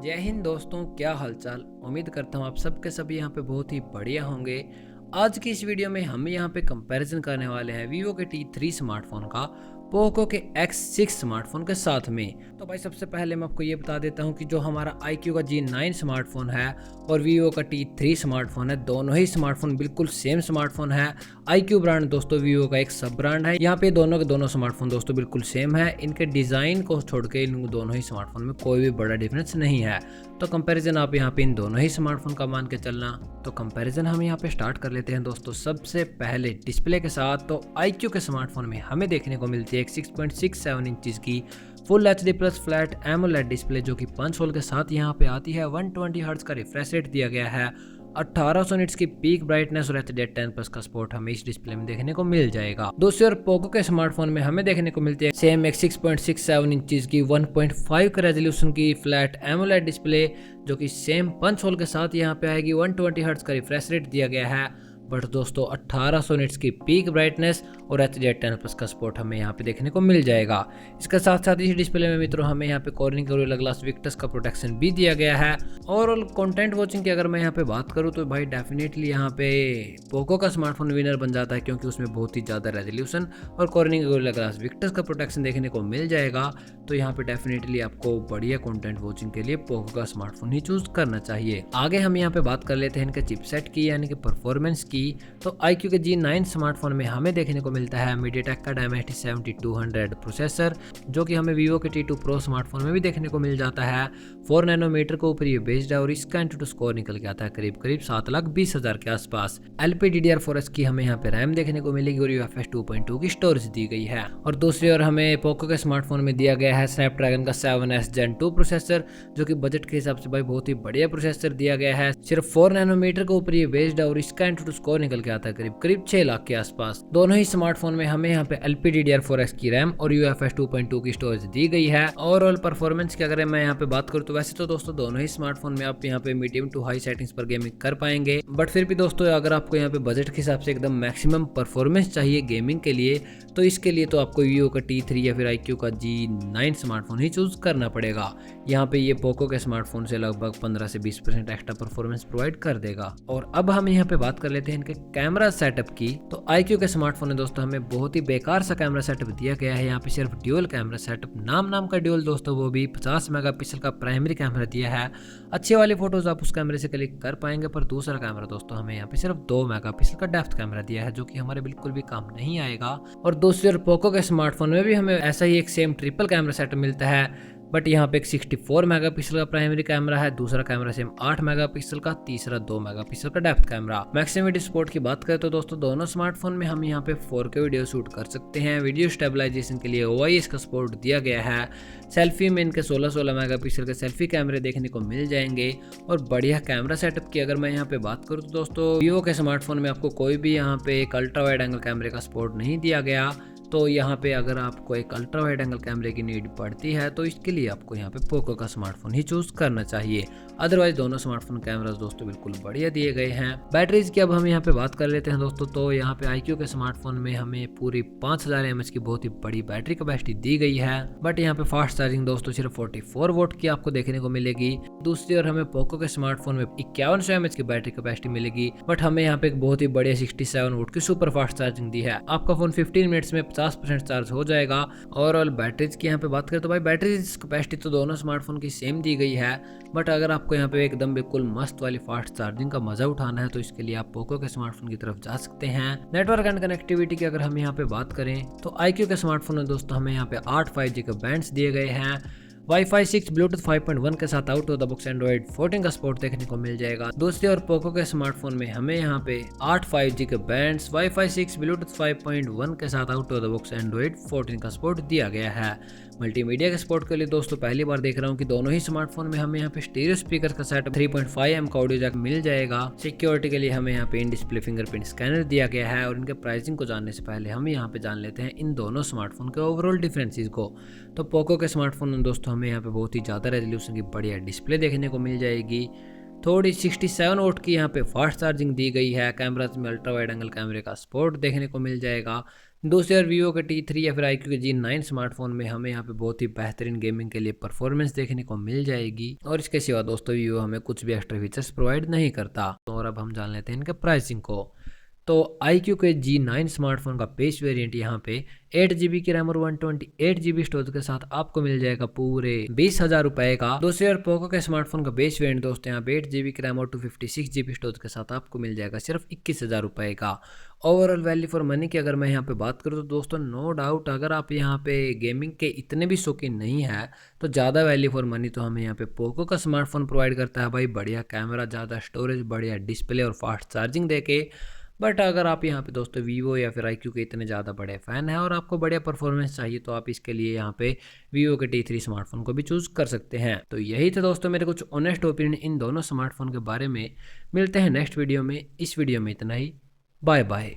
जय हिंद दोस्तों, क्या हालचाल। उम्मीद करता हूँ आप सबके सभी यहाँ पे बहुत ही बढ़िया होंगे। आज की इस वीडियो में हम यहाँ पे कंपैरिजन करने वाले हैं वीवो के T3 स्मार्टफोन का पोको के X6 स्मार्टफोन के साथ में। तो भाई सबसे पहले मैं आपको ये बता देता हूँ कि जो हमारा iQOO का G9 स्मार्टफोन है और वीवो का T3 स्मार्टफोन है, दोनों ही स्मार्टफोन बिल्कुल सेम स्मार्टफोन है। iQOO ब्रांड दोस्तों वीवो का एक सब ब्रांड है। यहाँ पे दोनों के दोनों स्मार्टफोन दोस्तों बिल्कुल सेम है। इनके डिज़ाइन को छोड़ के इन दोनों ही स्मार्टफोन में कोई भी बड़ा डिफरेंस नहीं है। तो कंपैरिजन आप यहाँ पे इन दोनों ही स्मार्टफोन का मान के चलना। तो कंपैरिजन हम यहाँ पे स्टार्ट कर लेते हैं दोस्तों सबसे पहले डिस्प्ले के साथ। तो iQOO के स्मार्टफोन में हमें देखने को मिलती है एक 6.67 इंचज़ की full HD plus flat AMOLED display जो कि 5 होल के साथ यहाँ पे आती है। 120 हर्ट्ज का रिफ्रेश रेट दिया गया है। 1800 निट्स की पीक ब्राइटनेस और HDR10+ का सपोर्ट हमें इस डिस्प्ले में देखने को मिल जाएगा। दूसरी ओर पोको के स्मार्टफोन में हमें देखने को मिलती है सेम एक 6.67 इंचज़ की 1.5 का रेजोल्यूशन की फ्लैट एमोलेड डिस्प्ले जो कि सेम पंच होल के साथ यहाँ पे आएगी। 120 हर्ट्ज का रिफ्रेश रेट दिया गया है। बट दोस्तों 1800 निट्स की पीक ब्राइटनेस और HDR10+ का सपोर्ट हमें यहाँ पे देखने को मिल जाएगा। इसके साथ साथ इस डिस्प्ले में मित्रों हमें यहाँ पे कॉर्निंग गोरिल्ला ग्लास विक्टस का प्रोटेक्शन भी दिया गया है। ओवरऑल कंटेंट वॉचिंग की अगर मैं यहाँ पे बात करूँ तो भाई डेफिनेटली यहाँ पे पोको का स्मार्टफोन विनर बन जाता है, क्योंकि उसमें बहुत ही ज़्यादा रेजोल्यूशन और कॉर्निंग गोरिल्ला ग्लास विक्टस का प्रोटेक्शन देखने को मिल जाएगा। तो यहाँ पे डेफिनेटली आपको बढ़िया कंटेंट वॉचिंग के लिए पोको का स्मार्टफोन ही चूज करना चाहिए। आगे हम यहाँ पे बात कर लेते हैं इनके चिपसेट की यानी कि परफॉर्मेंस की। तो iQOO के G9 स्मार्टफोन में हमें देखने को मिलता है MediaTek का Dimensity 7200 प्रोसेसर जो कि हमें वीवो के T2 Pro स्मार्टफोन में भी देखने को मिल जाता है। 4 नैनोमीटर के ऊपर ये बेस्ड है और इसका Antutu स्कोर निकल के आता है करीब 7,20,000 के आसपास। LPDDR4X की हमें यहाँ पे रैम देखने को मिलेगी और UFS 2.2 की स्टोरेज दी गई है। और दूसरी ओर हमें पोको के स्मार्टफोन में दिया गया है स्नैपड्रैगन का 7S Gen 2 प्रोसेसर जो कि बजट के हिसाब से भाई बहुत ही बढ़िया प्रोसेसर दिया गया है। सिर्फ 4 नैनोमीटर के ऊपर ये बेस्ड है और इसका Antutu स्कोर निकल के आता है करीब 6 लाख के आसपास। दोनों ही स्मार्टफोन में हमें यहाँ पे LPDDR4X की रैम और UFS 2.2 की स्टोरेज दी गई है। ओवरऑल परफॉर्मेंस की अगर मैं यहाँ पे बात करूँ तो वैसे तो दोस्तों दोनों ही स्मार्टफोन में आप यहाँ पे मीडियम टू हाई सेटिंग्स पर गेमिंग कर पाएंगे, बट फिर भी दोस्तों अगर आपको यहाँ पे बजट के हिसाब से एकदम मैक्सिमम परफॉर्मेंस चाहिए गेमिंग के लिए तो इसके लिए तो आपको वीवो का T3 या फिर iQOO का G9 स्मार्टफोन ही चूज करना पड़ेगा। यहाँ पे ये पोको के स्मार्टफोन से लगभग 15 से 20% एक्स्ट्रा परफॉर्मेंस प्रोवाइड कर देगा। और अब हम यहाँ पे बात कर लेते हैं इनके कैमरा सेटअप की। तो iQOO के स्मार्टफोन में दोस्तों हमें बहुत ही बेकार सा कैमरा सेटअप दिया गया है। यहाँ पे सिर्फ ड्यूल कैमरा सेटअप नाम का ड्यूल दोस्तों, वो भी 50 मेगापिक्सल का प्राइमरी कैमरा दिया है। अच्छी वाली फोटोज आप उस कैमरे से क्लिक कर पाएंगे, पर दूसरा कैमरा दोस्तों हमें यहाँ पे सिर्फ 2 मेगापिक्सल का डेप्थ कैमरा दिया है जो कि हमारे बिल्कुल भी काम नहीं आएगा। और दूसरी ओर पोको के स्मार्टफोन में भी हमें ऐसा ही एक सेम ट्रिपल कैमरा सेटअप मिलता है, बट यहाँ पे एक 64 मेगापिक्सल का प्राइमरी कैमरा है, दूसरा कैमरा सेम 8 मेगापिक्सल का, तीसरा 2 मेगापिक्सल का depth camera. Maximum video support की बात करें तो दोस्तों दोनों स्मार्टफोन में हम यहाँ पे 4K वीडियो शूट कर सकते हैं। वीडियो स्टेबलाइजेशन के लिए OIS का सपोर्ट दिया गया है। सेल्फी में इनके 16 मेगापिक्सल के सेल्फी कैमरे देखने को मिल जाएंगे। और बढ़िया कैमरा सेटअप की अगर मैं यहाँ पे बात करूँ तो दोस्तों वीवो के स्मार्टफोन में आपको कोई भी यहाँ पे एक अल्ट्रा वाइड एंगल कैमरे का सपोर्ट नहीं दिया गया। तो यहाँ पे अगर आपको एक अल्ट्रा वाइड एंगल कैमरे की नीड पड़ती है तो इसके लिए आपको यहाँ पे पोको का स्मार्टफोन ही चूज करना चाहिए। अदरवाइज दोनों स्मार्टफोन कैमरास दोस्तों बिल्कुल बढ़िया दिए गए हैं। बैटरीज की अब हम यहाँ पे बात कर लेते हैं दोस्तों। तो यहाँ पे iQOO के स्मार्टफोन में हमें पूरी 5000 mAh की बहुत ही बड़ी बैटरी कैपेसिटी दी गई है, बट यहाँ पे फास्ट चार्जिंग दोस्तों सिर्फ 44 वोट की आपको देखने को मिलेगी। दूसरी ओर हमें पोको के स्मार्टफोन में 5100 mAh की बैटरी कैपेसिटी मिलेगी, बट हमें यहाँ पे एक बहुत ही बढ़िया 67 वोट की सुपर फास्ट चार्जिंग दी है। आपका फोन 15 मिनट्स में 50% चार्ज हो जाएगा। ओवरऑल बैटरीज की यहाँ पे बात करें तो भाई बैटरीज कैपेसिटी तो दोनों स्मार्टफोन की सेम दी गई है, बट अगर आपको यहाँ पे एकदम बिल्कुल मस्त वाली फास्ट चार्जिंग का मजा उठाना है तो इसके लिए आप पोको के स्मार्टफोन की तरफ जा सकते हैं। नेटवर्क एंड कनेक्टिविटी की अगर हम यहाँ पे बात करें तो iQOO के स्मार्टफोन में दोस्तों हमें यहाँ पे 8 5G के बैंड्स दिए गए हैं। Wi-Fi 6 Bluetooth 5.1 के साथ out of the box Android 14 का सपोर्ट देखने को मिल जाएगा। दूसरी ओर पोको के स्मार्टफोन में हमें यहाँ पे 8 5G के बैंड्स, Wi-Fi 6 Bluetooth 5.1 के साथ out of the box Android 14 का सपोर्ट दिया गया है। मल्टीमीडिया के सपोर्ट के लिए दोस्तों पहली बार देख रहा हूँ कि दोनों ही स्मार्टफोन में हमें यहाँ पे स्टीरियो स्पीकर का सेटअप 3.5mm का ऑडियो जैक मिल जाएगा। सिक्योरिटी के लिए हमें यहाँ पे इन डिस्प्ले फिंगरप्रिंट स्कैनर दिया गया है। और इनके प्राइसिंग को जानने से पहले हम यहाँ पे जान लेते हैं इन दोनों स्मार्टफोन के ओवरऑल डिफरेंसेस को। तो पोको के स्मार्टफोन में दोस्तों हमें यहाँ पे बहुत ही ज़्यादा रेजोल्यूशन की बढ़िया डिस्प्ले देखने को मिल जाएगी। थोड़ी 67 वोट की यहाँ पे फास्ट चार्जिंग दी गई है। कैमराज में अल्ट्रा वाइड एंगल कैमरे का सपोर्ट देखने को मिल जाएगा। दोस्तों यार वीवो के T3 या फिर iQOO के G9 स्मार्टफोन में हमें यहाँ पे बहुत ही बेहतरीन गेमिंग के लिए परफॉर्मेंस देखने को मिल जाएगी। और इसके सिवा दोस्तों वीवो हमें कुछ भी एक्स्ट्रा फीचर्स प्रोवाइड नहीं करता। और अब हम जान लेते हैं इनके प्राइसिंग को। तो iQOO के G9 स्मार्टफोन का बेस वेरिएंट यहाँ पे 8GB की रैम और 128GB स्टोरेज के साथ आपको मिल जाएगा पूरे 20,000 रुपए का। दूसरी ओर पोको के स्मार्टफोन का बेस वेरिएंट दोस्तों यहाँ पे 8GB की रैम और 256GB स्टोरेज के साथ आपको मिल जाएगा सिर्फ 21,000 रुपए का। ओवरऑल वैल्यू फॉर मनी की अगर मैं यहाँ पे बात करूँ तो दोस्तों नो डाउट अगर आप यहाँ पे गेमिंग के इतने भी शौकीन नहीं है तो ज़्यादा वैल्यू फॉर मनी तो हमें यहाँ पे पोको का स्मार्टफोन प्रोवाइड करता है भाई। बढ़िया कैमरा, ज़्यादा स्टोरेज, बढ़िया डिस्प्ले और फास्ट चार्जिंग देके। बट अगर आप यहाँ पे दोस्तों वीवो या फिर iQOO के इतने ज़्यादा बड़े फ़ैन हैं और आपको बढ़िया परफॉर्मेंस चाहिए तो आप इसके लिए यहाँ पे वीवो के T3 स्मार्टफोन को भी चूज़ कर सकते हैं। तो यही था दोस्तों मेरे कुछ ऑनेस्ट ओपिनियन इन दोनों स्मार्टफोन के बारे में। मिलते हैं नेक्स्ट वीडियो में। इस वीडियो में इतना ही। Bye bye.